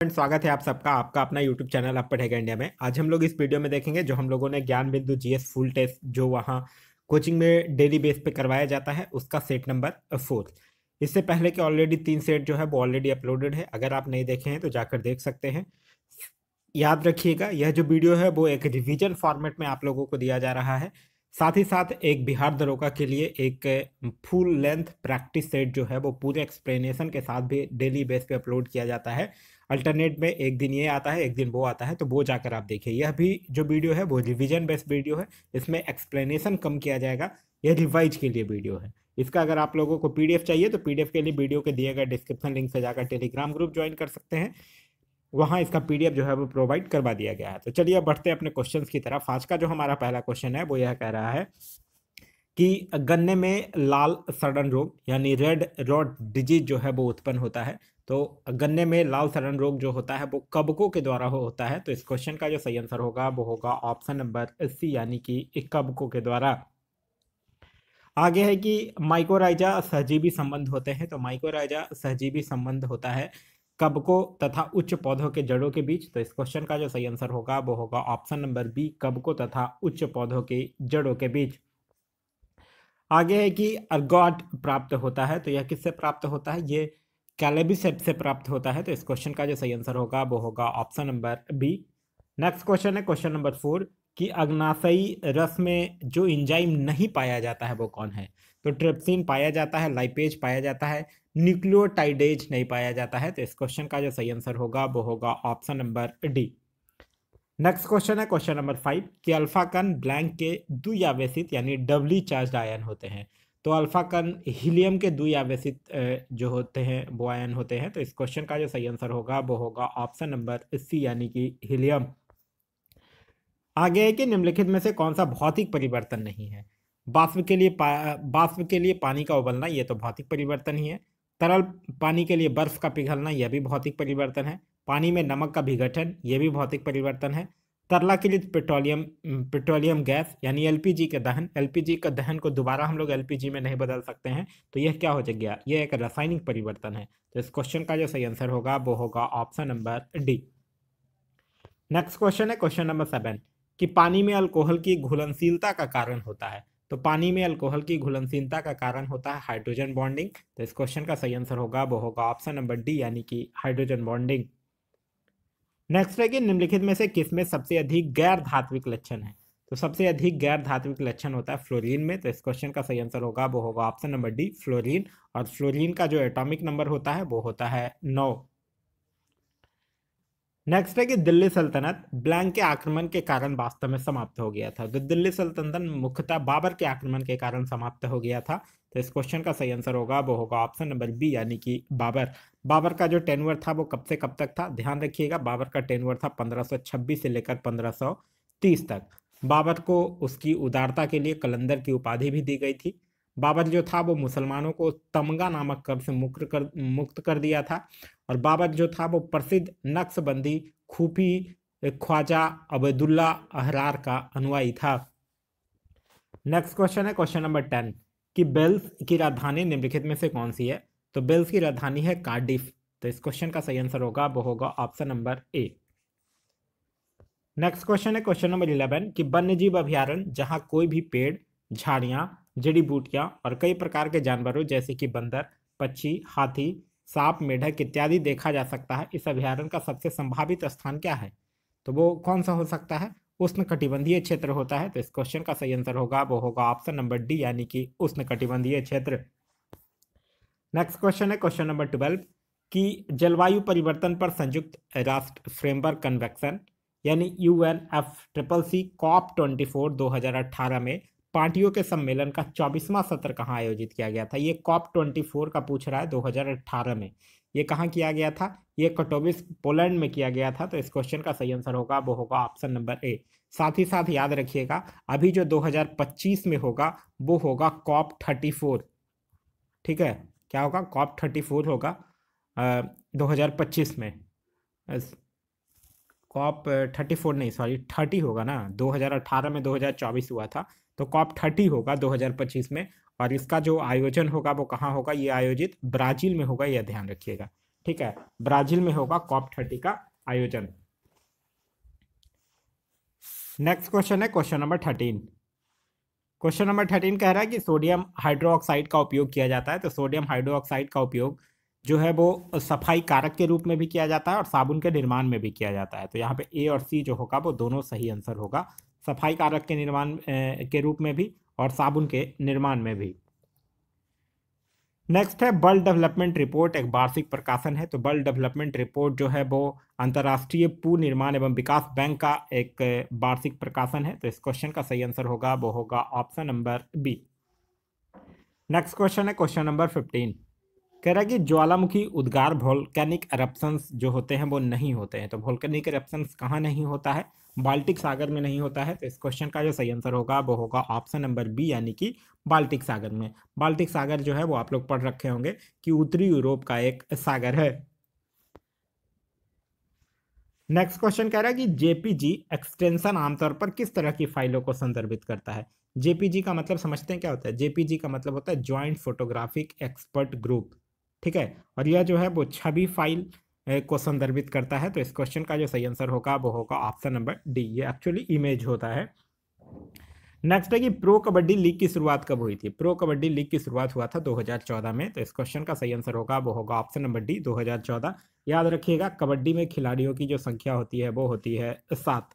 स्वागत है आप सबका आपका अपना YouTube चैनल आप पढ़ेगा इंडिया में। आज हम लोग इस वीडियो में देखेंगे जो हम लोगों ने ज्ञान बिंदु जीएस फुल टेस्ट जो वहाँ कोचिंग में डेली बेस पे करवाया जाता है उसका सेट नंबर 4। इससे पहले के ऑलरेडी 3 सेट जो है वो ऑलरेडी अपलोडेड है। अगर आप नहीं देखे हैं तो जाकर देख सकते हैं। याद रखिएगा यह जो वीडियो है वो एक रिवीजन फॉर्मेट में आप लोगों को दिया जा रहा है। साथ ही साथ एक बिहार दरोगा के लिए एक फुल लेंथ प्रैक्टिस सेट जो है वो पूरे एक्सप्लेनेशन के साथ भी डेली बेस पे अपलोड किया जाता है। अल्टरनेट में एक दिन ये आता है एक दिन वो आता है, तो वो जाकर आप देखिए। यह भी जो वीडियो है वो रिवीजन बेस्ड वीडियो है, इसमें एक्सप्लेनेशन कम किया जाएगा। यह रिवाइज के लिए वीडियो है। इसका अगर आप लोगों को पीडीएफ चाहिए तो पीडीएफ के लिए वीडियो के दिए गए डिस्क्रिप्शन लिंक से जाकर टेलीग्राम ग्रुप ज्वाइन कर सकते हैं। वहाँ इसका पीडीएफ जो है वो प्रोवाइड करवा दिया गया है। तो चलिए अब बढ़ते हैं अपने क्वेश्चंस की तरफ। आज का जो हमारा पहला क्वेश्चन है वो यह कह रहा है कि गन्ने में लाल सड़न रोग यानी रेड रॉट डिजीज जो है वो उत्पन्न होता है। तो गन्ने में लाल सड़न रोग जो होता है वो कवकों के द्वारा होता है। तो इस क्वेश्चन का जो सही आंसर होगा वो होगा ऑप्शन नंबर सी यानी कि कवकों के द्वारा। आगे है कि माइकोराइजा सहजीवी संबंध होते हैं। तो माइकोराइजा सहजीवी संबंध होता है कवकों तथा उच्च पौधों के जड़ों के बीच। तो इस क्वेश्चन का जो सही आंसर होगा वो होगा ऑप्शन नंबर बी कवकों तथा उच्च पौधों के जड़ों के बीच। आगे है कि अर्गॉट प्राप्त होता है। तो यह किससे प्राप्त होता है? ये कैलेबिसेप्स से प्राप्त होता है। तो इस क्वेश्चन का जो सही आंसर होगा वो होगा option number B. Next question है क्वेश्चन नंबर 4 कि अग्नाशयी रस में जो एंजाइम नहीं पाया जाता है वो कौन है? तो ट्रिप्सिन पाया जाता है, लाइपेज पाया जाता है, न्यूक्लियोटाइडेज नहीं पाया जाता है। तो इस क्वेश्चन का जो सही आंसर होगा वो होगा option number D. Next question है क्वेश्चन नंबर 5 कि अल्फा कण ब्लैंक के द्विआवेशित यानी डबली चार्ज आयन होते हैं। तो अल्फा कण हीलियम के द्विआवेशित जो होते हैं वो आयन होते हैं। तो इस क्वेश्चन का जो सही आंसर होगा वो होगा ऑप्शन नंबर सी यानी कि हीलियम। आगे है कि निम्नलिखित में से कौन सा भौतिक परिवर्तन नहीं है? बाष्प के लिए पानी का उबलना, यह तो भौतिक परिवर्तन ही है। तरल पानी के लिए बर्फ का पिघलना, यह भी भौतिक परिवर्तन है। पानी में नमक का विघटन, यह भी भौतिक परिवर्तन है। तरलाक्रित पेट्रोलियम गैस यानी एलपीजी का दहन, एलपीजी का दहन को दोबारा हम लोग एलपीजी में नहीं बदल सकते हैं। तो यह क्या हो गया? यह एक रासायनिक परिवर्तन है। तो इस क्वेश्चन का जो सही आंसर होगा वो होगा option number D. Next question है क्वेश्चन नंबर 7 कि पानी में अल्कोहल की घुलनशीलता का कारण होता है। तो पानी में अल्कोहल की घुलनशीलता का कारण होता है हाइड्रोजन बॉन्डिंग। तो इस क्वेश्चन का सही आंसर होगा वो होगा ऑप्शन नंबर डी यानी कि हाइड्रोजन बॉन्डिंग। नेक्स्ट है कि निम्नलिखित में से किसमें सबसे अधिक गैर धात्विक लक्षण है? तो सबसे अधिक गैर धात्विक लक्षण होता है फ्लोरीन में। तो इस क्वेश्चन का सही आंसर होगा वो होगा ऑप्शन नंबर डी फ्लोरीन। और फ्लोरीन का जो एटॉमिक नंबर होता है वो होता है 9। नेक्स्ट है कि दिल्ली सल्तनत ब्लैंक के आक्रमण के कारण वास्तव में समाप्त हो गया था। तो दिल्ली सल्तनत मुख्यतः बाबर के आक्रमण के कारण समाप्त हो गया था। तो इस क्वेश्चन का सही आंसर होगा वो होगा ऑप्शन नंबर बी यानी कि बाबर। बाबर का जो टेन्योर था वो कब से कब तक था? ध्यान रखिएगा, बाबर का टेन्योर था 1526 से लेकर 1530 तक। बाबर को उसकी उदारता के लिए कलंदर की उपाधि भी दी गई थी। बाबर जो था वो मुसलमानों को तमगा नामक कर से मुक्त कर दिया था। और बाबर जो था वो प्रसिद्ध नक्शबंदी खूफी ख्वाजा अबेदुल्ला अहरार का अनुयायी था। नेक्स्ट क्वेश्चन है क्वेश्चन नंबर 10 कि वेल्स की राजधानी निम्नलिखित में से कौन सी है? तो वेल्स की राजधानी है कार्डिफ। तो इस क्वेश्चन का सही आंसर होगा वो होगा option number A. Next question है क्वेश्चन नंबर 11 कि वन्यजीव अभ्यारण्य जहां कोई भी पेड़, झाड़ियां, जड़ी बूटियां और कई प्रकार के जानवरों जैसे कि बंदर, पक्षी, हाथी, सांप, मेढक इत्यादि देखा जा सकता है, इस अभ्यारण्य का सबसे संभावित स्थान क्या है? तो वो कौन सा हो सकता है? उष्णकटिबंधीय क्षेत्र होता है। तो इस क्वेश्चन का सही आंसर होगा वो होगा ऑप्शन नंबर डी यानी कि उष्णकटिबंधीय क्षेत्र। नेक्स्ट क्वेश्चन है क्वेश्चन नंबर 12 कि जलवायु परिवर्तन पर संयुक्त राष्ट्र फ्रेमवर्क कन्वेंशन यानी UNFCCC COP24 2018 में पार्टियों के सम्मेलन का 24वां सत्र कहाँ आयोजित किया गया था? ये COP24 का पूछ रहा है 2018 में। ये कहाँ किया गया था? ये कटोविस पोलैंड में किया गया था। तो इस क्वेश्चन का सही आंसर होगा वो होगा ऑप्शन नंबर ए। साथ ही साथ याद रखिएगा अभी जो 2025 में होगा वो होगा COP34। ठीक है, क्या होगा? COP34 होगा 2025 में। COP34 नहीं, सॉरी 30 होगा ना। 2018 में 2024 हुआ था, तो COP30 होगा 2025 में। और इसका जो आयोजन होगा वो कहाँ होगा? ये आयोजित ब्राजील में होगा, यह ध्यान रखिएगा। ठीक है, ब्राजील में होगा COP30 का आयोजन। नेक्स्ट क्वेश्चन है क्वेश्चन नंबर 13। क्वेश्चन नंबर 13 कह रहा है कि सोडियम हाइड्रोक्साइड का उपयोग किया जाता है। तो सोडियम हाइड्रोक्साइड का उपयोग जो है वो सफाई कारक के रूप में भी किया जाता है और साबुन के निर्माण में भी किया जाता है। तो यहाँ पे ए और सी जो होगा वो दोनों सही आंसर होगा, सफाई कारक के निर्माण के रूप में भी और साबुन के निर्माण में भी। नेक्स्ट है वर्ल्ड डेवलपमेंट रिपोर्ट, एक वार्षिक प्रकाशन है। तो वर्ल्ड डेवलपमेंट रिपोर्ट जो है वो अंतर्राष्ट्रीय पुनर्निर्माण एवं विकास बैंक का एक वार्षिक प्रकाशन है। तो इस क्वेश्चन का सही आंसर होगा वो होगा option number B. Next question है क्वेश्चन नंबर 15। कह रहा है कि ज्वालामुखी उद्गार वोल्केनिक एरप्शंस जो होते हैं वो नहीं होते हैं। तो वोल्केनिक एरप्शंस कहाँ नहीं होता है? बाल्टिक सागर में नहीं होता है। तो इस क्वेश्चन का जो सही आंसर होगा वो होगा ऑप्शन नंबर बी, यानी कि बाल्टिक सागर में। बाल्टिक सागर जो है वो आप लोग पढ़ रखे होंगे कि उत्तरी यूरोप का एक सागर है। नेक्स्ट क्वेश्चन कह रहा है कि जेपीजी एक्सटेंशन आमतौर पर किस तरह की फाइलों को संदर्भित करता है? जेपीजी का मतलब समझते हैं क्या होता है? जेपीजी का मतलब होता है ज्वाइंट फोटोग्राफिक एक्सपर्ट ग्रुप, ठीक है, और यह जो है वो छवि फाइल को संदर्भित करता है। तो इस क्वेश्चन का जो सही आंसर होगा वो होगा ऑप्शन नंबर डी, ये एक्चुअली इमेज होता है। नेक्स्ट है कि प्रो कबड्डी लीग की शुरुआत कब हुई थी? प्रो कबड्डी लीग की शुरुआत हुआ था 2014 में। तो इस क्वेश्चन का सही आंसर होगा वो होगा ऑप्शन नंबर डी, 2014। याद रखिएगा कबड्डी में खिलाड़ियों की जो संख्या होती है वो होती है 7।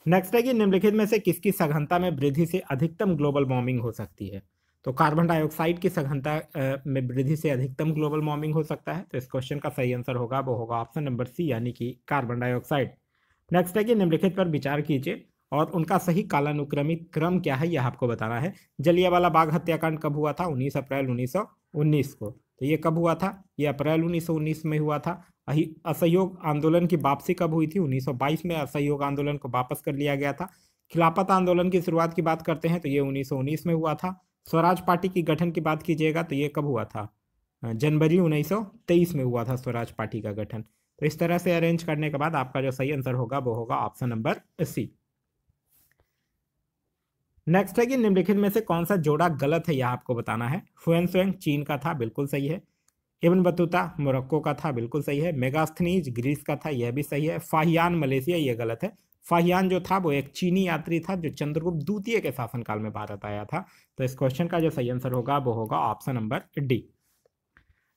नेक्स्ट है कि निम्नलिखित में से किसकी सघनता में वृद्धि से अधिकतम ग्लोबल वार्मिंग हो सकती है? तो कार्बन डाइऑक्साइड की सघनता में वृद्धि से अधिकतम ग्लोबल वार्मिंग हो सकता है। तो इस क्वेश्चन का सही आंसर होगा वो होगा ऑप्शन नंबर सी, यानी कि कार्बन डाइऑक्साइड। नेक्स्ट है कि निम्नलिखित पर विचार कीजिए और उनका सही कालानुक्रमिक क्रम क्या है यह आपको बताना है। जलियांवाला बाग हत्याकांड कब हुआ था? 19 अप्रैल 1919 को। तो ये कब हुआ था? ये अप्रैल 1919 में हुआ था। असहयोग आंदोलन की वापसी कब हुई थी? 1922 में असहयोग आंदोलन को वापस कर लिया गया था। खिलाफत आंदोलन की शुरुआत की बात करते हैं तो ये 1919 में हुआ था। स्वराज पार्टी की गठन की बात कीजिएगा तो ये कब हुआ था? जनवरी 1923 में हुआ था स्वराज पार्टी का गठन। तो इस तरह से अरेंज करने के बाद आपका जो सही आंसर होगा वो होगा ऑप्शन नंबर सी। नेक्स्ट है कि निम्नलिखित में से कौन सा जोड़ा गलत है यह आपको बताना है। हुएन चीन का था, बिल्कुल सही है। इब्न बतूता मोरक्को का था, बिल्कुल सही है। मेगास्थनीज ग्रीस का था, यह भी सही है। फाहियान मलेशिया, यह गलत है। फाहियान जो था वो एक चीनी यात्री था जो चंद्रगुप्त द्वितीय के शासनकाल में भारत आया था। तो इस क्वेश्चन का जो सही आंसर होगा वो होगा option number D.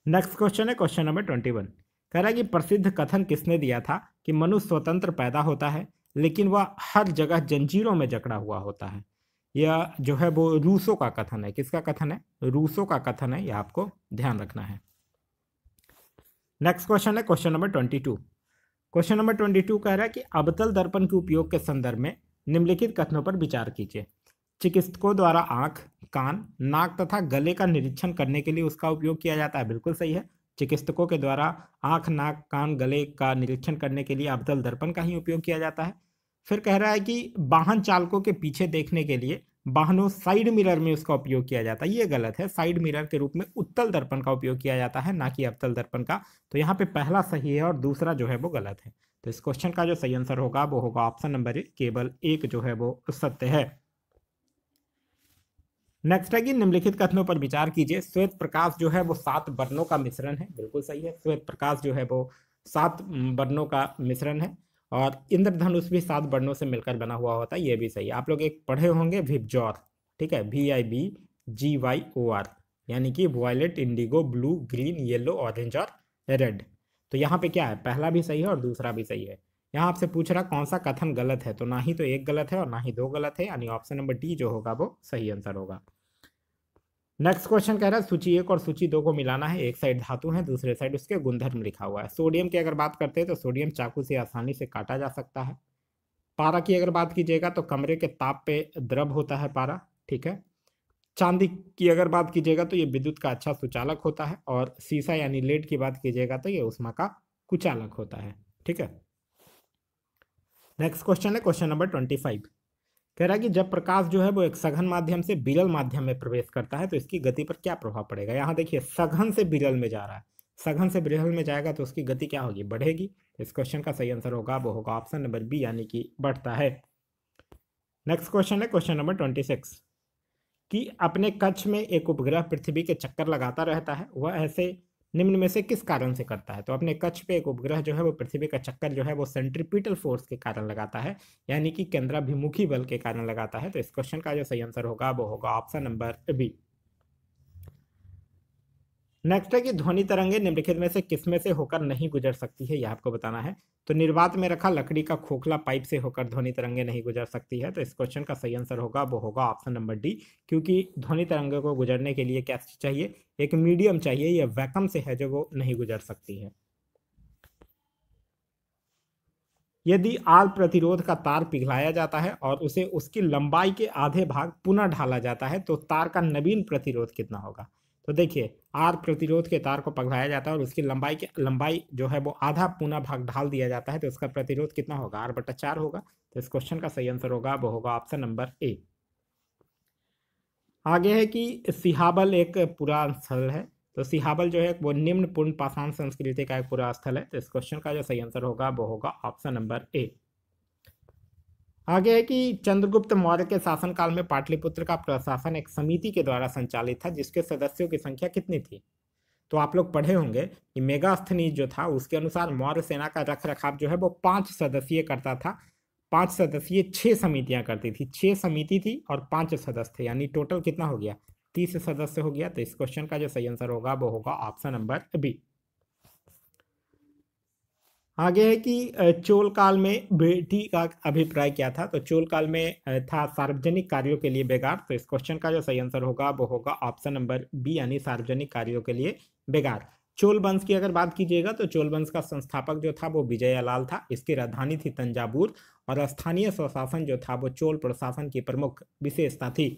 Next question है क्वेश्चन नंबर 21। कह रहा है कि प्रसिद्ध कथन किसने दिया था कि मनुष्य स्वतंत्र पैदा होता है लेकिन वह हर जगह जंजीरों में जकड़ा हुआ होता है? यह जो है वो रूसो का कथन है। किसका कथन है? रूसो का कथन है, यह आपको ध्यान रखना है। नेक्स्ट क्वेश्चन है क्वेश्चन नंबर 22। क्वेश्चन नंबर 22 कह रहा है कि अवतल दर्पण के उपयोग के संदर्भ में निम्नलिखित कथनों पर विचार कीजिए। चिकित्सकों द्वारा आंख, कान, नाक तथा गले का निरीक्षण करने के लिए उसका उपयोग किया जाता है, बिल्कुल सही है। चिकित्सकों के द्वारा आंख, नाक, कान, गले का निरीक्षण करने के लिए अवतल दर्पण का ही उपयोग किया जाता है। फिर कह रहा है कि वाहन चालकों के पीछे देखने के लिए वाहनों साइड मिरर में उसका उपयोग किया जाता है, ये गलत है। साइड मिरर के रूप में उत्तल दर्पण का उपयोग किया जाता है, ना कि अवतल दर्पण का। तो यहाँ पे पहला सही है और दूसरा जो है वो गलत है। तो इस क्वेश्चन का जो सही आंसर होगा वो होगा ऑप्शन नंबर ए, केवल एक जो है वो सत्य है। नेक्स्ट है कि निम्नलिखित कथनों पर विचार कीजिए। श्वेत प्रकाश जो है वो 7 वर्णों का मिश्रण है, बिल्कुल सही है। श्वेत प्रकाश जो है वो 7 वर्णों का मिश्रण है और इंद्रधनुष भी 7 वर्णों से मिलकर बना हुआ होता है, ये भी सही है। आप लोग एक पढ़े होंगे विबजॉर, ठीक है, VIBGYOR, यानी कि violet, indigo, blue, green, yellow, orange और रेड। तो यहाँ पे क्या है? पहला भी सही है और दूसरा भी सही है। यहाँ आपसे पूछ रहा कौन सा कथन गलत है, तो ना ही तो एक गलत है और ना ही दो गलत है, यानी ऑप्शन नंबर डी जो होगा वो सही आंसर होगा। नेक्स्ट क्वेश्चन कह रहा है सूची 1 और सूची 2 को मिलाना है। एक साइड धातु है, दूसरे साइड उसके गुणधर्म लिखा हुआ है। सोडियम की अगर बात करते हैं तो सोडियम चाकू से आसानी से काटा जा सकता है। पारा की अगर बात कीजिएगा तो कमरे के ताप पे द्रव होता है पारा, ठीक है। चांदी की अगर बात कीजिएगा तो ये विद्युत का अच्छा सुचालक होता है और सीसा यानी लेड की बात कीजिएगा तो ये उष्मा का कुचालक होता है, ठीक है। नेक्स्ट क्वेश्चन है क्वेश्चन नंबर 25। कह रहा है कि जब प्रकाश जो है वो एक सघन माध्यम से विरल माध्यम में प्रवेश करता है तो इसकी गति पर क्या प्रभाव पड़ेगा? यहाँ देखिए सघन से विरल में जा रहा है, सघन से विरल में जाएगा तो उसकी गति क्या होगी? बढ़ेगी। इस क्वेश्चन का सही आंसर होगा वो होगा ऑप्शन नंबर बी, यानी कि बढ़ता है। नेक्स्ट क्वेश्चन है क्वेश्चन नंबर 26 कि अपने कक्ष में एक उपग्रह पृथ्वी के चक्कर लगाता रहता है, वह ऐसे निम्न में से किस कारण से करता है? तो अपने कक्ष पे एक उपग्रह जो है वो पृथ्वी का चक्कर जो है वो सेंट्रीपिटल फोर्स के कारण लगाता है, यानी कि केंद्राभिमुखी बल के कारण लगाता है। तो इस क्वेश्चन का जो सही आंसर होगा वो होगा ऑप्शन नंबर बी। नेक्स्ट है कि ध्वनि तरंगे निम्नलिखित में से किसमें से होकर नहीं गुजर सकती है, यह आपको बताना है। तो निर्वात में रखा लकड़ी का खोखला पाइप से होकर ध्वनि तरंगे नहीं गुजर सकती है। तो इस क्वेश्चन का सही आंसर होगा वो होगा ऑप्शन नंबर डी, क्योंकि ध्वनि तरंगे को गुजरने के लिए क्या चाहिए, एक मीडियम चाहिए, यह वैक्यूम से है जो वो नहीं गुजर सकती है। यदि आल प्रतिरोध का तार पिघलाया जाता है और उसे उसकी लंबाई के आधे भाग पुनः ढाला जाता है तो तार का नवीन प्रतिरोध कितना होगा? तो देखिए, आर प्रतिरोध के तार को पिघलाया जाता है और उसकी लंबाई जो है वो आधा पुनः भाग ढाल दिया जाता है, तो उसका प्रतिरोध कितना होगा? R/4 होगा। तो इस क्वेश्चन का सही आंसर होगा वो होगा ऑप्शन नंबर ए। आगे है कि सिहाबल एक पुराण स्थल है। तो सिहाबल जो है वो निम्न पूर्ण पाषाण संस्कृति का एक पूरा स्थल है। तो इस क्वेश्चन का जो सही आंसर होगा वो होगा ऑप्शन नंबर ए। आगे है कि चंद्रगुप्त मौर्य के शासनकाल में पाटलिपुत्र का प्रशासन एक समिति के द्वारा संचालित था, जिसके सदस्यों की संख्या कितनी थी? तो आप लोग पढ़े होंगे कि मेगास्थनीज जो था उसके अनुसार मौर्य सेना का रख रखाव जो है वो 5 सदस्यीय करता था। 5 सदस्यीय 6 समितियां करती थी, 6 समिति थी और 5 सदस्य थे, यानी टोटल कितना हो गया? 30 सदस्य हो गया। तो इस क्वेश्चन का जो सही आंसर होगा वो होगा ऑप्शन नंबर बी। आगे है कि चोल काल में बेटी का अभिप्राय क्या था? तो चोल काल में था सार्वजनिक कार्यों के लिए बेगार। तो इस क्वेश्चन का जो सही आंसर होगा वो होगा ऑप्शन नंबर बी, यानी सार्वजनिक कार्यों के लिए बेगार। चोल वंश की अगर बात कीजिएगा तो चोल वंश का संस्थापक जो था वो विजयलाल था। इसकी राजधानी थी तंजावुर और स्थानीय स्वशासन जो था वो चोल प्रशासन की प्रमुख विशेषता थी।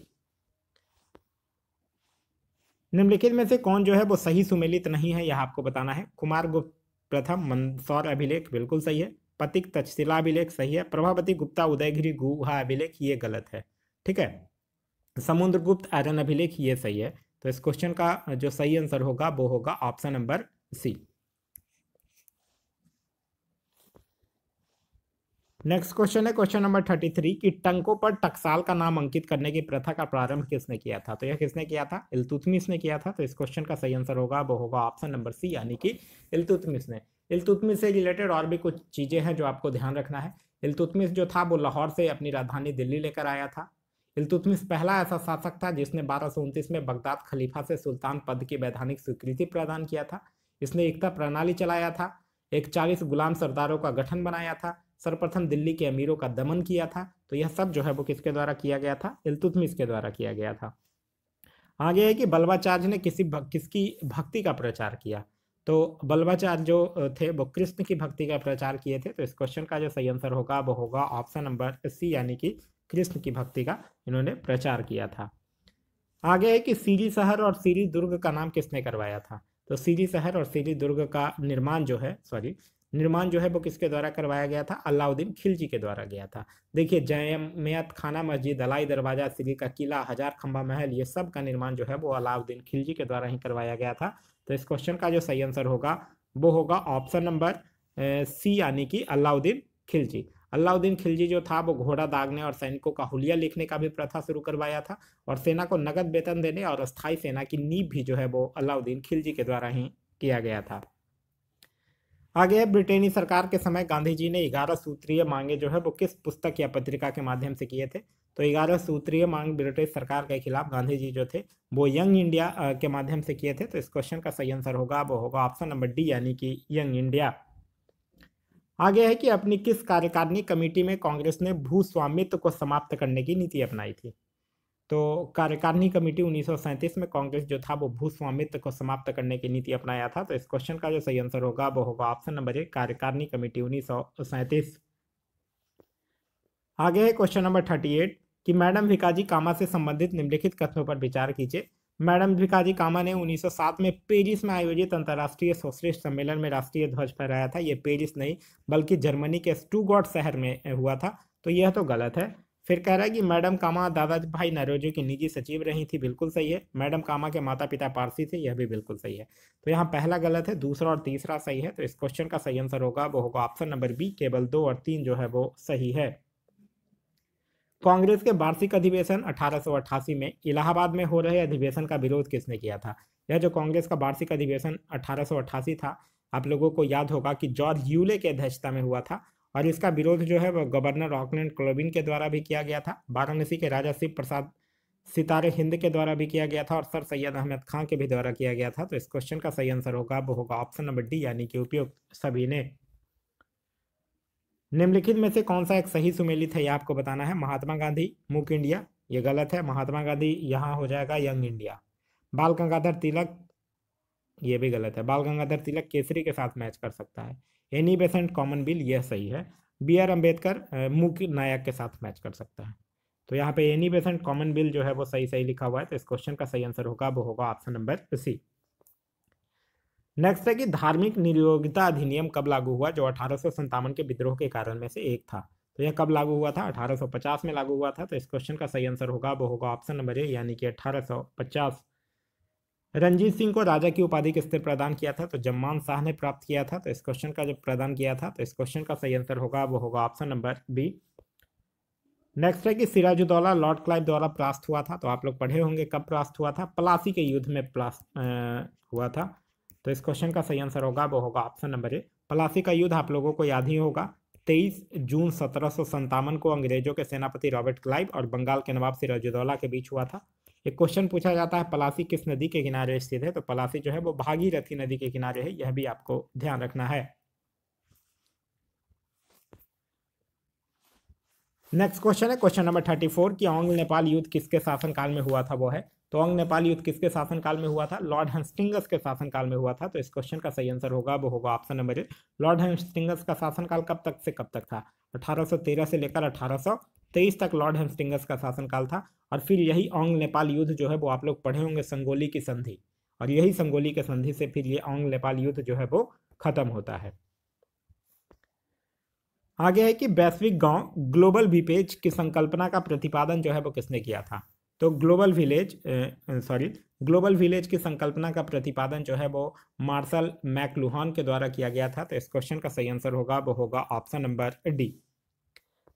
निम्नलिखित में से कौन जो है वो सही सुमेलित नहीं है, यह आपको बताना है। कुमारगुप्त प्रथम मंदसौर अभिलेख बिल्कुल सही है। पतिक तक्षशिला अभिलेख सही है। प्रभावती गुप्ता उदयगिरी गुहा अभिलेख ये गलत है, ठीक है। समुद्रगुप्त आर्यन अभिलेख ये सही है। तो इस क्वेश्चन का जो सही आंसर होगा वो होगा option number C. Next question है क्वेश्चन नंबर 33 कि टंकों पर टकसाल का नाम अंकित करने की प्रथा का प्रारंभ किसने किया था? तो यह किसने किया था? इल्तुतमिश ने किया था। तो इस क्वेश्चन का सही आंसर होगा वो होगा ऑप्शन नंबर सी, यानी कि इल्तुतमिश ने। इल्तुतमिश से रिलेटेड और भी कुछ चीजें हैं जो आपको ध्यान रखना है। इल्तुतमिश जो था वो लाहौर से अपनी राजधानी दिल्ली लेकर आया था। इल्तुतमिश पहला ऐसा शासक था जिसने 1229 में बगदाद खलीफा से सुल्तान पद की वैधानिक स्वीकृति प्रदान किया था। इसने एकता प्रणाली चलाया था, एक 40 गुलाम सरदारों का गठन बनाया था, सर्वप्रथम दिल्ली के अमीरों का दमन किया था। तो यह सब जो है वो किसके द्वारा किया गया था? इल्तुतमिश के द्वारा किया गया था। आगे है कि बल्बाचार्य ने किसकी भक्ति का प्रचार किया? तो बल्बाचार्य जो थे वो कृष्ण की भक्ति का प्रचार किए थे। तो इस क्वेश्चन का जो सही आंसर होगा वो होगा ऑप्शन नंबर सी, यानी कि कृष्ण की भक्ति का इन्होंने प्रचार किया था। आगे है कि सीरी शहर और सीरी दुर्ग का नाम किसने करवाया था? तो सीरी शहर और सीरी दुर्ग का निर्माण जो है वो किसके द्वारा करवाया गया था? अलाउद्दीन खिलजी के द्वारा गया था। देखिए, जयमत खाना मस्जिद, अलाई दरवाजा, सीरी का किला, हजार खंबा महल, ये सब का निर्माण जो है वो अलाउद्दीन खिलजी के द्वारा ही करवाया गया था। तो इस क्वेश्चन का जो सही आंसर होगा वो होगा ऑप्शन नंबर सी, यानी कि अलाउद्दीन खिलजी। अलाउद्दीन खिलजी जो था वो घोड़ा दागने और सैनिकों का हुलिया लिखने का भी प्रथा शुरू करवाया था और सेना को नगद वेतन देने और अस्थायी सेना की नींव भी जो है वो अलाउद्दीन खिलजी के द्वारा ही किया गया था। आगे ब्रिटेनी सरकार के समय गांधी जी ने 11 सूत्रीय मांगे जो है वो किस पुस्तक या पत्रिका के माध्यम से किए थे? तो 11 सूत्रीय मांग ब्रिटिश सरकार के खिलाफ गांधी जी जो थे वो यंग इंडिया के माध्यम से किए थे। तो इस क्वेश्चन का सही आंसर होगा वो होगा ऑप्शन नंबर डी, यानी कि यंग इंडिया। आगे है कि अपनी किस कार्यकारिणी कमेटी में कांग्रेस ने भू स्वामित्व को समाप्त करने की नीति अपनाई थी? तो कार्यकारिणी कमेटी 1937 में कांग्रेस जो था वो भू स्वामित्व को समाप्त करने की नीति अपनाया था। तो इस क्वेश्चन का जो सही आंसर होगा वो होगा ऑप्शन नंबर ए, कार्यकारिणी कमेटी 1937। आगे है क्वेश्चन नंबर 38 कि मैडम भिकाजी कामा से संबंधित निम्नलिखित कथनों पर विचार कीजिए। मैडम भिकाजी कामा ने 1907 में पेरिस में आयोजित अंतर्राष्ट्रीय सोशलिस्ट सम्मेलन में राष्ट्रीय ध्वज फहराया था। ये पेरिस नहीं बल्कि जर्मनी के स्टुटगार्ट शहर में हुआ था। तो यह तो गलत है। फिर कह रहा है कि मैडम कामा दादाजी भाई नौरोजी की निजी सचिव रही थी, बिल्कुल सही है। मैडम कामा के माता पिता पारसी थे, यह भी बिल्कुल सही है। तो यहाँ पहला गलत है, दूसरा और तीसरा सही है। तो इस क्वेश्चन का सही आंसर होगा वो होगा ऑप्शन नंबर बी, केवल 2 और 3 जो है वो सही है। कांग्रेस के वार्षिक अधिवेशन 1888 में इलाहाबाद में हो रहे अधिवेशन का विरोध किसने किया था? यह जो कांग्रेस का वार्षिक अधिवेशन 1888 था, आप लोगों को याद होगा कि जॉर्ज यूले की अध्यक्षता में हुआ था, और इसका विरोध जो है वह गवर्नर ऑकलैंड क्लोबिन के द्वारा भी किया गया था, वाराणसी के राजा शिव प्रसाद सितारे हिंद के द्वारा भी किया गया था, और सर सैयद अहमद खां के भी द्वारा किया गया था। तो इस क्वेश्चन का सही आंसर होगा वो होगा ऑप्शन नंबर डी, यानी कि उपयुक्त सभी ने। निम्नलिखित में से कौन सा एक सही सुमेलित है, यह आपको बताना है। महात्मा गांधी मूक इंडिया, ये गलत है। महात्मा गांधी यहाँ हो जाएगा यंग इंडिया। बाल गंगाधर तिलक, ये भी गलत है। बाल गंगाधर तिलक केसरी के साथ मैच कर सकता है। एनी बेसेंट कॉमन बिल, यह सही है। बी आर अम्बेडकर मूक नायक के साथ मैच कर सकता है। तो यहाँ पे एनी बेसेंट कॉमन बिल जो है वो सही सही लिखा हुआ है। तो इस क्वेश्चन का सही आंसर होगा वो होगा ऑप्शन नंबर सी। नेक्स्ट है कि धार्मिक नियोगिता अधिनियम कब लागू हुआ, जो 1857 के विद्रोह के कारण में से एक था। तो यह कब लागू हुआ था, 1850 में लागू हुआ था। तो इस क्वेश्चन का सही आंसर होगा वो होगा ऑप्शन नंबर ए, यानी कि 1850। रंजीत सिंह को राजा की उपाधि किसने प्रदान किया था, तो जम्मान शाह ने प्राप्त किया था। तो इस क्वेश्चन का जब प्रदान किया था, तो इस क्वेश्चन का सही आंसर होगा वो होगा ऑप्शन नंबर बी। नेक्स्ट है कि सिराजुद्दौला लॉर्ड क्लाइव द्वारा परास्त हुआ था। तो आप लोग पढ़े होंगे कब परास्त हुआ था, प्लासी के युद्ध में परास्त हुआ था। तो इस क्वेश्चन का सही आंसर होगा वो होगा ऑप्शन नंबर ए। प्लासी का युद्ध आप लोगों को याद ही होगा, 23 जून 1757 को अंग्रेजों के सेनापति रॉबर्ट क्लाइव और बंगाल के नवाब सिराजुद्दौला के बीच हुआ था। एक क्वेश्चन पूछा जाता है प्लासी किस नदी के किनारे स्थित है, तो प्लासी जो है वो भागीरथी नदी के किनारे है, यह भी आपको ध्यान रखना है। नेक्स्ट क्वेश्चन है क्वेश्चन नंबर 34 कि औंग नेपाल युद्ध किसके शासनकाल में हुआ था, वो है। तो औंग नेपाल युद्ध किसके शासनकाल में हुआ था, लॉर्ड हेस्टिंग्स के शासनकाल में हुआ था। तो इस क्वेश्चन का सही आंसर होगा वो होगा option number A. Lord Hastings का शासनकाल कब तक से कब तक था, 1813 से लेकर 1823 तक लॉर्ड हेस्टिंग्स का शासनकाल था। और फिर यही औंग नेपाल युद्ध जो है वो आप लोग पढ़े होंगे संगोली की संधि, और यही संगोली की संधि से फिर ये औंग नेपाल युद्ध जो है वो खत्म होता है। आगे है कि वैश्विक गांव ग्लोबल विलेज की संकल्पना का प्रतिपादन जो है वो किसने किया था। तो ग्लोबल विलेज की संकल्पना का प्रतिपादन जो है वो मार्शल मैकलुहान के द्वारा किया गया था। तो इस क्वेश्चन का सही आंसर होगा वो होगा option number D.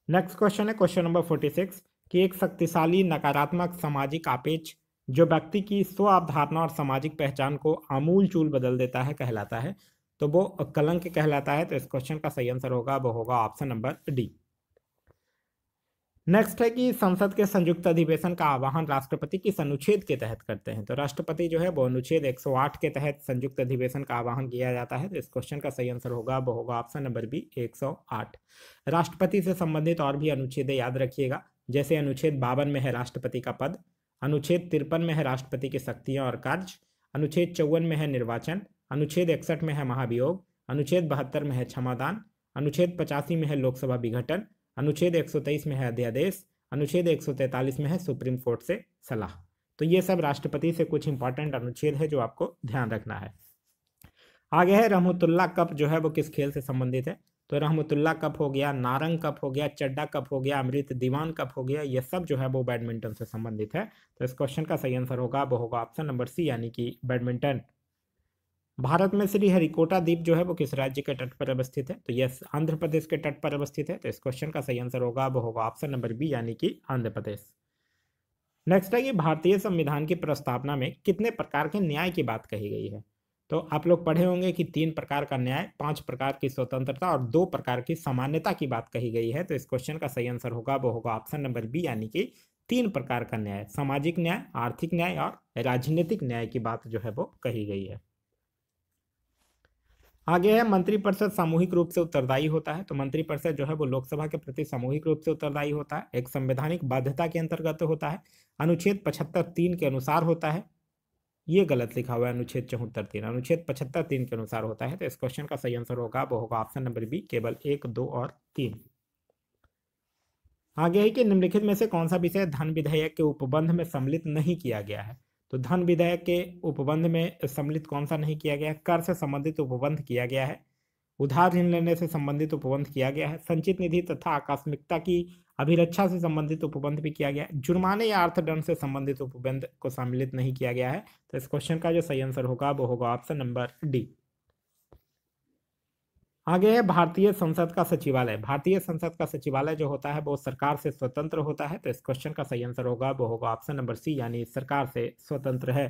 Next question है क्वेश्चन नंबर 46 कि एक शक्तिशाली नकारात्मक सामाजिक आपेच जो व्यक्ति की स्व अवधारणा और सामाजिक पहचान को आमूल चूल बदल देता है कहलाता है, तो वो कलंक कहलाता है। तो इस क्वेश्चन का सही आंसर होगा वो होगा ऑप्शन नंबर डी। नेक्स्ट है कि संसद के संयुक्त अधिवेशन का आह्वान राष्ट्रपति किस अनुच्छेद के तहत करते हैं। तो राष्ट्रपति जो है वो अनुच्छेद 108 के तहत संयुक्त अधिवेशन का आह्वान किया जाता है। तो इस क्वेश्चन का सही आंसर होगा वो होगा ऑप्शन नंबर बी, 108। राष्ट्रपति से संबंधित और भी अनुच्छेद याद रखिएगा, जैसे अनुच्छेद 52 में है राष्ट्रपति का पद, अनुच्छेद 53 में है राष्ट्रपति की शक्तियां और कार्य, अनुच्छेद 54 में है निर्वाचन, अनुच्छेद 61 में है महाभियोग, अनुच्छेद 72 में है क्षमादान, अनुच्छेद 85 में है लोकसभा विघटन, अनुच्छेद 123 में है अध्यादेश, अनुच्छेद 143 में है सुप्रीम कोर्ट से सलाह। तो ये सब राष्ट्रपति से कुछ इंपॉर्टेंट अनुच्छेद है जो आपको ध्यान रखना है। आगे है रहमतुल्लाह कप जो है वो किस खेल से संबंधित है। तो रहमतुल्लाह कप हो गया, नारंग कप हो गया, चड्डा कप हो गया, अमृत दीवान कप हो गया, ये सब जो है वो बैडमिंटन से संबंधित है। तो इस क्वेश्चन का सही आंसर होगा वो होगा ऑप्शन नंबर सी, यानी कि बैडमिंटन। भारत में श्रीहरिकोटा द्वीप जो है वो किस राज्य के तट पर अवस्थित है। तो यह आंध्र प्रदेश के तट पर अवस्थित है। तो इस क्वेश्चन का सही आंसर होगा वो होगा ऑप्शन नंबर बी, यानी कि आंध्र प्रदेश। नेक्स्ट है कि भारतीय संविधान की प्रस्तावना में कितने प्रकार के न्याय की बात कही गई है। तो आप लोग पढ़े होंगे कि 3 प्रकार का न्याय, 5 प्रकार की स्वतंत्रता और 2 प्रकार की सामान्यता की बात कही गई है। तो इस क्वेश्चन का सही आंसर होगा वो होगा ऑप्शन नंबर बी, यानी कि 3 प्रकार का न्याय, सामाजिक न्याय, आर्थिक न्याय और राजनीतिक न्याय की बात जो है वो कही गई है। आगे है मंत्रिपरिषद सामूहिक रूप से उत्तरदायी होता है। तो मंत्रिपरिषद जो है वो लोकसभा के प्रति सामूहिक रूप से उत्तरदायी होता है, एक संवैधानिक बाध्यता के अंतर्गत होता है, अनुच्छेद 75(3) के अनुसार होता है। ये गलत लिखा हुआ है, अनुच्छेद 74(3), अनुच्छेद 75(3) के अनुसार होता है। तो इस क्वेश्चन का सही आंसर होगा वो होगा ऑप्शन नंबर बी, केवल 1, 2 और 3। आगे है कि निम्नलिखित में से कौन सा विषय धन विधेयक के उपबंध में सम्मिलित नहीं किया गया है। तो धन विधेयक के उपबंध में सम्मिलित कौन सा नहीं किया गया है, कर से संबंधित उपबंध किया गया है, उधार ऋण लेने से संबंधित उपबंध किया गया है, संचित निधि तथा आकस्मिकता की अभिरक्षा से संबंधित उपबंध भी किया गया है, जुर्माने या अर्थदंड से संबंधित उपबंध को सम्मिलित नहीं किया गया है। तो इस क्वेश्चन का जो सही आंसर होगा वो होगा ऑप्शन नंबर डी। आगे है भारतीय संसद का सचिवालय। भारतीय संसद का सचिवालय जो होता है वो सरकार से स्वतंत्र होता है। तो इस क्वेश्चन का सही आंसर होगा वो होगा ऑप्शन नंबर सी, यानी सरकार से स्वतंत्र है।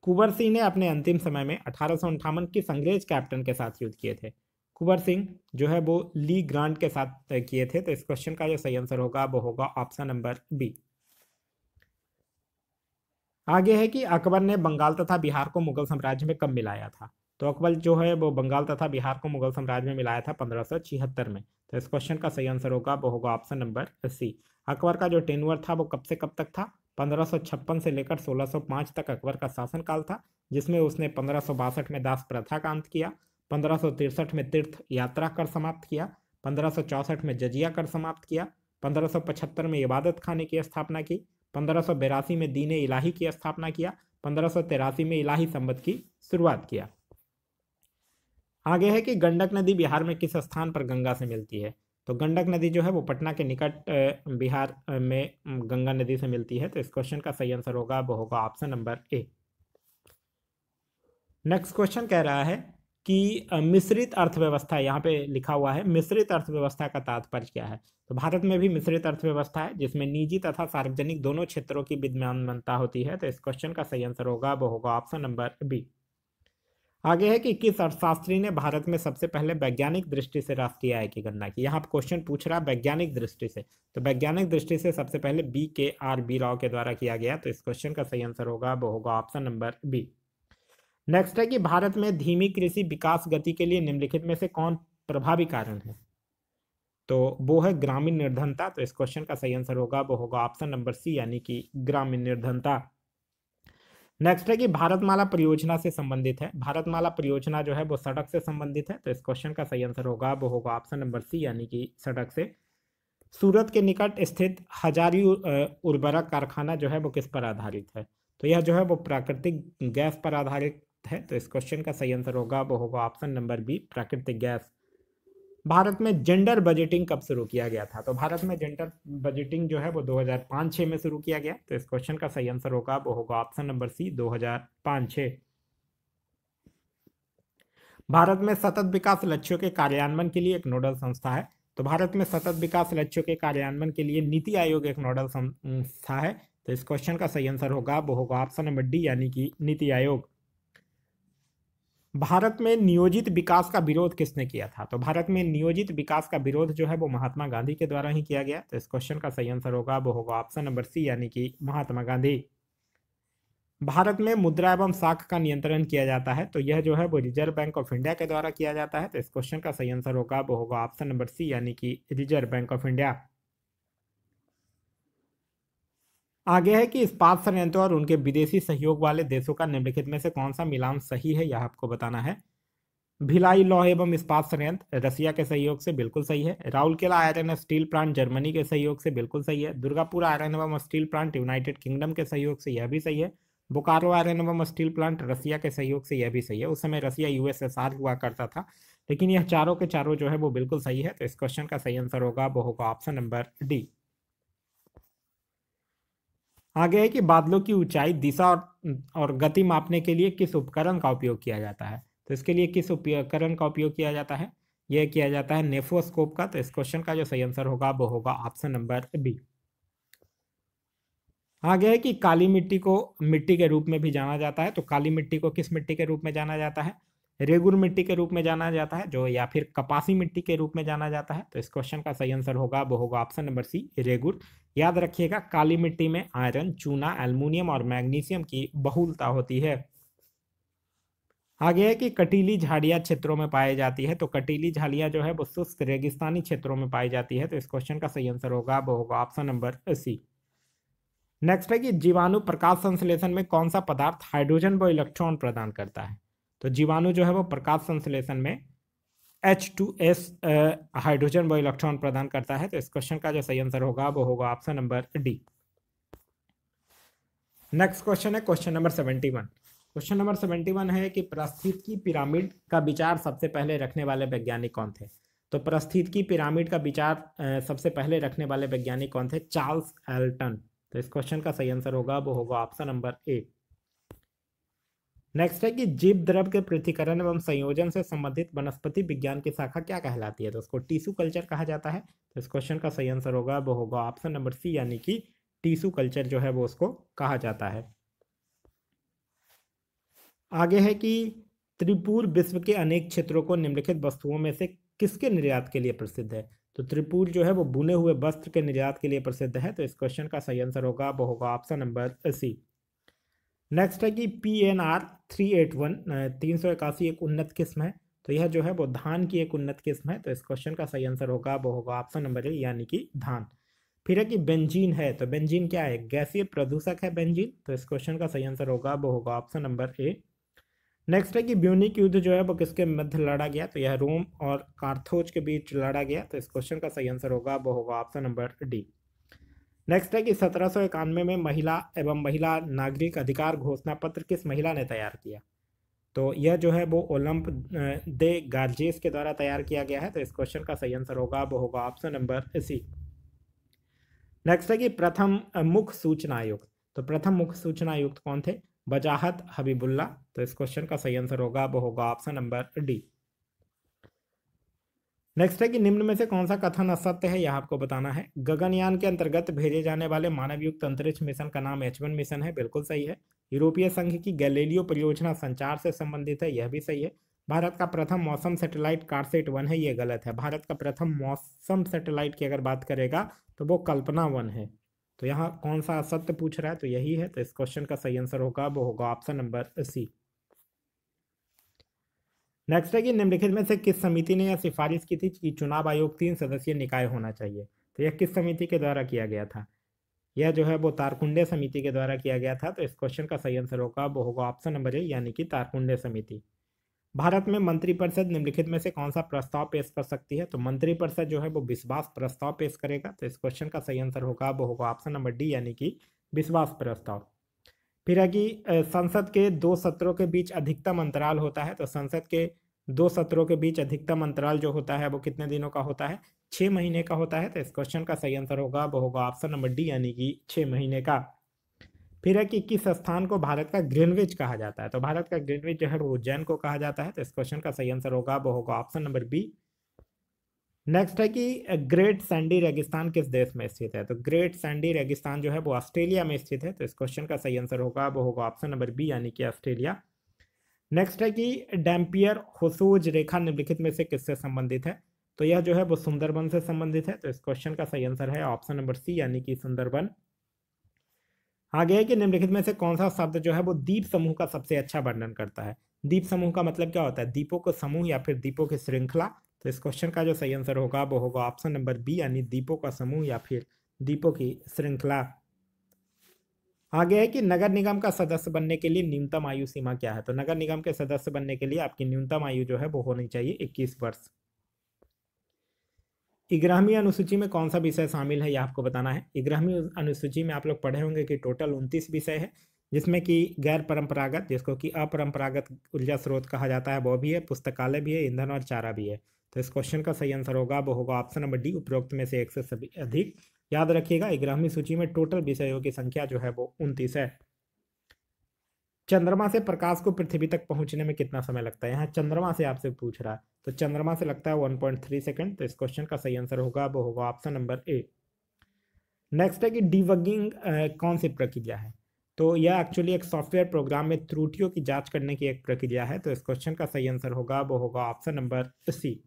कुंवर सिंह ने अपने अंतिम समय में 1858 किस अंग्रेज कैप्टन के साथ युद्ध किए थे? कुंवर सिंह जो है वो ली ग्रांट के साथ किए थे। तो इस क्वेश्चन का जो सही आंसर होगा वो होगा ऑप्शन नंबर बी। आगे है कि अकबर ने बंगाल तथा बिहार को मुगल साम्राज्य में कब मिलाया था? तो अकबर जो है वो बंगाल तथा बिहार को मुगल साम्राज्य में मिलाया था 1576 में। तो इस क्वेश्चन का सही आंसर होगा वो होगा ऑप्शन नंबर सी। अकबर का जो टेन्योर था वो कब से कब तक था? 1556 से लेकर 1605 तक अकबर का शासनकाल था, जिसमें उसने 1562 में दास प्रथा का अंत किया, 1563 में तीर्थ यात्रा कर समाप्त किया, 1564 में जजिया कर समाप्त किया, 1575 में इबादत खाने की स्थापना की, 1582 में दीन इलाही की स्थापना किया, 1583 में इलाही संबत की शुरुआत किया। आगे है कि गंडक नदी बिहार में किस स्थान पर गंगा से मिलती है? तो गंडक नदी जो है वो पटना के निकट बिहार में गंगा नदी से मिलती है। तो इस क्वेश्चन का सही आंसर होगा वो होगा option number A. Next question कह रहा है कि मिश्रित अर्थव्यवस्था, यहाँ पे लिखा हुआ है मिश्रित अर्थव्यवस्था का तात्पर्य क्या है? तो भारत में भी मिश्रित अर्थव्यवस्था है, जिसमें निजी तथा सार्वजनिक दोनों क्षेत्रों की विद्यमानता होती है। तो इस क्वेश्चन का सही आंसर होगा वो होगा ऑप्शन नंबर बी। आगे है कि किस अर्थशास्त्री ने भारत में सबसे पहले वैज्ञानिक दृष्टि से राष्ट्रीय आय की गणना की? यहाँ क्वेश्चन पूछ रहा है वैज्ञानिक दृष्टि से, तो वैज्ञानिक दृष्टि से सबसे पहले BKR राव के द्वारा किया गया। तो इस क्वेश्चन का सही आंसर होगा वो होगा ऑप्शन नंबर बी। नेक्स्ट है कि भारत में धीमी कृषि विकास गति के लिए निम्नलिखित में से कौन प्रभावी कारण है? तो वो है ग्रामीण निर्धनता। तो इस क्वेश्चन का सही आंसर होगा वो होगा ऑप्शन नंबर सी, यानी कि ग्रामीण निर्धनता। नेक्स्ट है कि भारतमाला परियोजना से संबंधित है। भारतमाला परियोजना जो है वो सड़क से संबंधित है। तो इस क्वेश्चन का सही आंसर होगा वो होगा ऑप्शन नंबर सी, यानी कि सड़क से। सूरत के निकट स्थित हजारी उर्वरक कारखाना जो है वो किस पर आधारित है? तो यह जो है वो प्राकृतिक गैस पर आधारित है। तो इस क्वेश्चन का सही आंसर होगा वो होगा ऑप्शन नंबर बी, प्राकृतिक गैस। भारत में जेंडर बजटिंग कब शुरू किया गया था? तो भारत में जेंडर बजटिंग जो है वो 2005-6 में शुरू किया गया। तो इस क्वेश्चन का सही आंसर होगा वो होगा ऑप्शन नंबर सी, 2005-6। भारत में सतत विकास लक्ष्यों के कार्यान्वयन के लिए एक नोडल संस्था है। तो भारत में सतत विकास लक्ष्यों के कार्यान्वयन के लिए नीति आयोग एक नोडल संस्था है। तो इस क्वेश्चन का सही आंसर होगा वो होगा ऑप्शन नंबर डी, यानी कि नीति आयोग। भारत में नियोजित विकास का विरोध किसने किया था? तो भारत में नियोजित विकास का विरोध जो है वो महात्मा गांधी के द्वारा ही किया गया। तो इस क्वेश्चन का सही आंसर होगा वो होगा ऑप्शन नंबर सी, यानी कि महात्मा गांधी। भारत में मुद्रा एवं साख का नियंत्रण किया जाता है। तो यह जो है वो रिजर्व बैंक ऑफ इंडिया के द्वारा किया जाता है। तो इस क्वेश्चन का सही आंसर होगा वो होगा ऑप्शन नंबर सी, यानी कि रिजर्व बैंक ऑफ इंडिया। आगे है कि इस्पात संयंत्रों और उनके विदेशी सहयोग वाले देशों का निम्नलिखित में से कौन सा मिलान सही है, यह आपको बताना है। भिलाई लौह एवं इस्पात संयंत्र रसिया के सहयोग से बिल्कुल सही है। Rourkela iron steel plant Germany के सहयोग से बिल्कुल सही है। दुर्गापुर आयरन एवं स्टील प्लांट यूनाइटेड किंगडम के सहयोग से यह भी सही है। बोकारो आयरन एवं स्टील प्लांट रसिया के सहयोग से यह भी सही है। उस समय रसिया USSR हुआ करता था, लेकिन यह चारों के चारों जो है वो बिल्कुल सही है। तो इस क्वेश्चन का सही आंसर होगा वो होगा ऑप्शन नंबर डी। आगे है कि बादलों की ऊंचाई, दिशा और गति मापने के लिए किस उपकरण का उपयोग किया जाता है? तो इसके लिए किस उपकरण का उपयोग किया जाता है? यह किया जाता है नेफोस्कोप का। तो इस क्वेश्चन का जो सही आंसर होगा वो होगा ऑप्शन नंबर बी। आगे है कि काली मिट्टी को मिट्टी के रूप में भी जाना जाता है। तो काली मिट्टी को किस मिट्टी के रूप में जाना जाता है? रेगुर मिट्टी के रूप में जाना जाता है, जो या फिर कपासी मिट्टी के रूप में जाना जाता है। तो इस क्वेश्चन का सही आंसर होगा वो होगा ऑप्शन नंबर सी, रेगुर। याद रखिएगा काली मिट्टी में आयरन, चूना, एल्युमिनियम और मैग्नीशियम की बहुलता होती है। आगे है कि कटीली झाड़ियाँ क्षेत्रों में पाई जाती है। तो कटीली झाड़ियाँ जो है वो शुष्क रेगिस्तानी क्षेत्रों में पाई जाती है। तो इस क्वेश्चन का सही आंसर होगा वो होगा ऑप्शन नंबर सी। नेक्स्ट है कि जीवाणु प्रकाश संश्लेषण में कौन सा पदार्थ हाइड्रोजन व इलेक्ट्रॉन प्रदान करता है? तो जीवाणु जो है वो प्रकाश संश्लेषण में H2S हाइड्रोजन व इलेक्ट्रॉन प्रदान करता है। तो इस क्वेश्चन का जो सही आंसर होगा वो होगा option number D. Next question है क्वेश्चन नंबर 71। क्वेश्चन नंबर 71 है कि पारिस्थितिकी पिरामिड का विचार सबसे पहले रखने वाले वैज्ञानिक कौन थे? तो पारिस्थितिकी पिरामिड का विचार सबसे पहले रखने वाले वैज्ञानिक कौन थे? Charles Elton. तो इस क्वेश्चन का सही आंसर होगा वो होगा ऑप्शन नंबर ए। नेक्स्ट है कि जीव द्रव के पृथक्करण एवं संयोजन से संबंधित वनस्पति विज्ञान की शाखा क्या कहलाती है? तो उसको टिश्यू कल्चर कहा जाता है। तो इस क्वेश्चन का सही आंसर होगा वो होगा ऑप्शन नंबर सी, यानी कि टिश्यू कल्चर जो है वो उसको कहा जाता है। आगे है कि त्रिपुर विश्व के अनेक क्षेत्रों को निम्नलिखित वस्तुओं में से किसके निर्यात के लिए प्रसिद्ध है? तो त्रिपुर जो है वो बुने हुए वस्त्र के निर्यात के लिए प्रसिद्ध है। तो इस क्वेश्चन का सही आंसर होगा वो होगा ऑप्शन नंबर सी। नेक्स्ट है कि PNR 381 381 एक उन्नत किस्म है। तो यह जो है वो धान की एक उन्नत किस्म है। तो इस क्वेश्चन का सही आंसर होगा वो होगा ऑप्शन नंबर ए यानी कि धान। फिर है कि बेंजीन है। तो बेंजीन क्या है? गैसीय प्रदूषक है बेंजीन। तो इस क्वेश्चन का सही आंसर होगा वो होगा ऑप्शन नंबर ए। नेक्स्ट है कि ब्यूनिक युद्ध जो है वो किसके मध्य लड़ा गया? तो यह रोम और कार्थोज के बीच लड़ा गया। तो इस क्वेश्चन का सही आंसर होगा वो होगा ऑप्शन नंबर डी। नेक्स्ट है कि 1791 में महिला एवं महिला नागरिक अधिकार घोषणा पत्र किस महिला ने तैयार किया? तो यह जो है वो ओलंप दे गार्जेस के द्वारा तैयार किया गया है। तो इस क्वेश्चन का सही आंसर होगा वो होगा ऑप्शन नंबर सी। नेक्स्ट है कि प्रथम मुख्य सूचना आयुक्त। तो प्रथम मुख्य सूचना आयुक्त कौन थे? वजाहत हबीबुल्ला। तो इस क्वेश्चन का सही आंसर होगा वो होगा ऑप्शन नंबर डी। नेक्स्ट है कि निम्न में से कौन सा कथन असत्य है, यह आपको बताना है। गगनयान के अंतर्गत भेजे जाने वाले मानवयुक्त अंतरिक्ष मिशन का नाम H1 मिशन है, बिल्कुल सही है। यूरोपीय संघ की गैलीलियो परियोजना संचार से संबंधित है, यह भी सही है। भारत का प्रथम मौसम सैटेलाइट कार्टसेट 1 है, यह गलत है। भारत का प्रथम मौसम सैटेलाइट की अगर बात करेगा तो वो कल्पना 1 है। तो यहाँ कौन सा असत्य पूछ रहा है? तो यही है। तो इस क्वेश्चन का सही आंसर होगा वो होगा ऑप्शन नंबर सी। नेक्स्ट है कि निम्नलिखित में से किस समिति ने यह सिफारिश की थी कि चुनाव आयोग 3 सदस्यीय निकाय होना चाहिए? तो यह किस समिति के द्वारा किया गया था? यह जो है वो तारकुंडे समिति के द्वारा किया गया था। तो इस क्वेश्चन का सही आंसर होगा वो होगा ऑप्शन नंबर ए यानी कि तारकुंडे समिति। भारत में मंत्रिपरिषद निम्नलिखित में से कौन सा प्रस्ताव पेश कर सकती है? तो मंत्रिपरिषद जो है वो विश्वास प्रस्ताव पेश करेगा। तो इस क्वेश्चन का सही आंसर होगा वो होगा ऑप्शन नंबर डी यानी कि विश्वास प्रस्ताव। फिर है कि संसद के 2 सत्रों के बीच अधिकतम अंतराल होता है। तो संसद के 2 सत्रों के बीच अधिकतम अंतराल जो होता है वो कितने दिनों का होता है? 6 महीने का होता है। तो इस क्वेश्चन का सही आंसर होगा वो होगा ऑप्शन नंबर डी यानी कि 6 महीने का। फिर है कि किस स्थान को भारत का ग्रीनविच कहा जाता है? तो भारत का ग्रीनविच जो है वो उज्जैन को कहा जाता है। तो इस क्वेश्चन का सही आंसर होगा वो होगा ऑप्शन नंबर बी। नेक्स्ट है कि ग्रेट सैंडी रेगिस्तान किस देश में स्थित है? तो ग्रेट सैंडी रेगिस्तान जो है वो ऑस्ट्रेलिया में स्थित है। तो इस क्वेश्चन का सही आंसर होगा वो होगा ऑप्शन नंबर बी यानी कि ऑस्ट्रेलिया। नेक्स्ट है कि डैम्पियर होसोज रेखा निम्नलिखित में से किससे संबंधित है? तो यह जो है वो सुंदरबन से संबंधित है। तो इस क्वेश्चन का सही आंसर है ऑप्शन नंबर सी यानी कि सुंदरबन। आगे है कि निम्नलिखित में से कौन सा शब्द जो है वो द्वीप समूह का सबसे अच्छा वर्णन करता है? द्वीप समूह का मतलब क्या होता है? द्वीपों का समूह या फिर द्वीपों की श्रृंखला। तो इस क्वेश्चन का जो सही आंसर होगा वो होगा ऑप्शन नंबर बी यानी द्वीपों का समूह या फिर द्वीपों की श्रृंखला। आगे है कि नगर निगम का सदस्य बनने के लिए न्यूनतम आयु सीमा क्या है? तो नगर निगम के सदस्य बनने के लिए आपकी न्यूनतम आयु जो है वो होनी चाहिए 21 वर्ष। 11वीं अनुसूची में कौन सा विषय शामिल है, यह आपको बताना है। 11वीं अनुसूची में आप लोग पढ़े होंगे कि टोटल 29 विषय है, जिसमें कि गैर परंपरागत, जिसको कि अपरंपरागत ऊर्जा स्रोत कहा जाता है, वो भी है, पुस्तकालय भी है, ईंधन और चारा भी है। तो इस क्वेश्चन का सही आंसर होगा वो होगा ऑप्शन नंबर डी, उपरोक्त में से एक से सभी अधिक। याद रखिएगा 11वीं सूची में टोटल विषयों की संख्या जो है वो 29 है। चंद्रमा से प्रकाश को पृथ्वी तक पहुंचने में कितना समय लगता है? यहाँ चंद्रमा से आपसे पूछ रहा है। तो चंद्रमा से लगता है 1.3 सेकंड। तो इस क्वेश्चन का सही आंसर होगा वो होगा ऑप्शन नंबर ए। नेक्स्ट है कि डिबगिंग कौन सी प्रक्रिया है? तो यह एक्चुअली एक सॉफ्टवेयर प्रोग्राम में त्रुटियों की जांच करने की एक प्रक्रिया है। तो इस क्वेश्चन का सही आंसर होगा वो होगा ऑप्शन नंबर सी।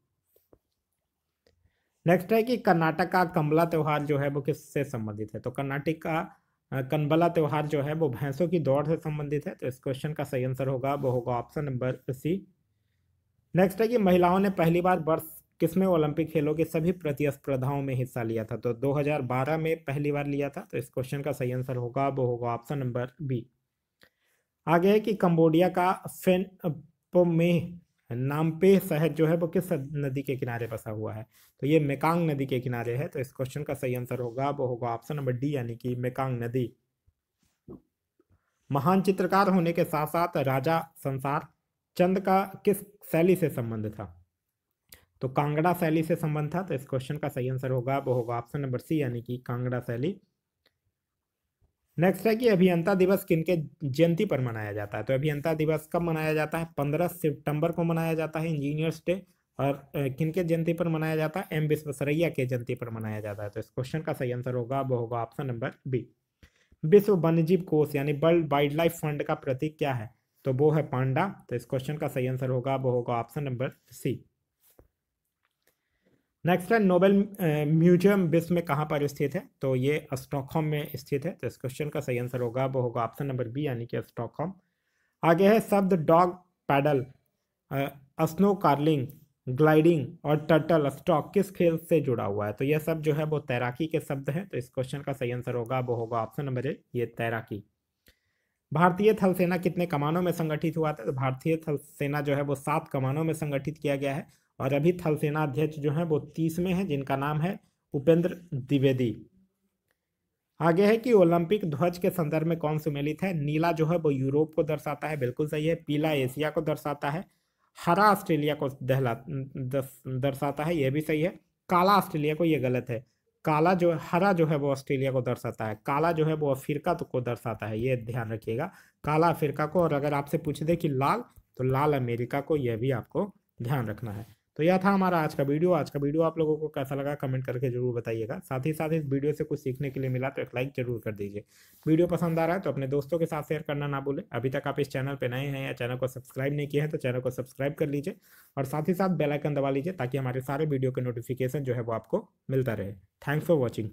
नेक्स्ट है कि कर्नाटक का कंबला त्योहार जो है वो किससे संबंधित है? तो कर्नाटक का कनबला त्योहार जो है वो भैंसों की दौड़ से संबंधित है। तो इस क्वेश्चन का सही आंसर होगा वो होगा ऑप्शन नंबर सी। नेक्स्ट है कि महिलाओं ने पहली बार वर्ष किसमें ओलंपिक खेलों की सभी प्रतिस्पर्धाओं में हिस्सा लिया था? तो 2012 में पहली बार लिया था। तो इस क्वेश्चन का सही आंसर होगा वो होगा ऑप्शन नंबर बी। आगे है कि कंबोडिया का फेन पोमेह नामपे शहर जो है वो किस नदी के किनारे बसा हुआ है? तो ये मेकांग नदी के किनारे है। तो इस क्वेश्चन का सही आंसर होगा वो होगा ऑप्शन नंबर डी यानी कि मेकांग नदी। महान चित्रकार होने के साथ साथ राजा संसार चंद का किस शैली से संबंध था? तो कांगड़ा शैली से संबंध था। तो इस क्वेश्चन का सही आंसर होगा वो होगा ऑप्शन नंबर सी यानी कि कांगड़ा शैली। नेक्स्ट है कि अभियंता दिवस किनके जयंती पर मनाया जाता है? तो अभियंता दिवस कब मनाया जाता है? 15 सितंबर को मनाया जाता है, इंजीनियर्स डे। और किनके जयंती पर मनाया जाता है? एम विश्वेश्वरैया के जयंती पर मनाया जाता है। तो इस क्वेश्चन का सही आंसर होगा वो होगा ऑप्शन नंबर बी। विश्व वन्यजीव कोष यानी वर्ल्ड वाइल्ड लाइफ फंड का प्रतीक क्या है? तो वो है पांडा। तो इस क्वेश्चन का सही आंसर होगा वो होगा ऑप्शन नंबर सी। नेक्स्ट है नोबेल म्यूजियम विश्व में कहाँ पर स्थित है? तो ये स्टॉकहोम में स्थित है। तो इस क्वेश्चन का सही आंसर होगा वो होगा ऑप्शन नंबर बी यानी कि स्टॉकहोम। आगे है शब्द dog paddle, snorkelling, gliding और टर्टल स्टॉक किस खेल से जुड़ा हुआ है? तो यह सब जो है वो तैराकी के शब्द हैं। तो इस क्वेश्चन का सही आंसर होगा वो होगा ऑप्शन नंबर ए, ये तैराकी। भारतीय थल सेना कितने कमानों में संगठित हुआ था? तो भारतीय थल सेना जो है वो 7 कमानों में संगठित किया गया है। और अभी थल सेना अध्यक्ष जो है वो 30 में है, जिनका नाम है उपेंद्र द्विवेदी। आगे है कि ओलंपिक ध्वज के संदर्भ में कौन सुमेलित है? नीला जो है वो यूरोप को दर्शाता है, बिल्कुल सही है। पीला एशिया को दर्शाता है। हरा ऑस्ट्रेलिया को दर्शाता है, यह भी सही है। काला ऑस्ट्रेलिया को, ये गलत है। काला जो हरा जो है वो ऑस्ट्रेलिया को दर्शाता है, काला जो है वो अफ्रीका को दर्शाता है, ये ध्यान रखिएगा। काला अफ्रीका को, और अगर आपसे पूछ दे कि लाल, तो लाल अमेरिका को, यह भी आपको ध्यान रखना है। तो यह था हमारा आज का वीडियो। आज का वीडियो आप लोगों को कैसा लगा कमेंट करके जरूर बताइएगा। साथ ही साथ इस वीडियो से कुछ सीखने के लिए मिला तो एक लाइक जरूर कर दीजिए। वीडियो पसंद आ रहा है तो अपने दोस्तों के साथ शेयर करना ना भूलें। अभी तक आप इस चैनल पर नए हैं या चैनल को सब्सक्राइब नहीं किया है तो चैनल को सब्सक्राइब कर लीजिए और साथ ही साथ बेल आइकन दबा लीजिए ताकि हमारे सारे वीडियो के नोटिफिकेशन जो है वो आपको मिलता रहे। Thanks for watching.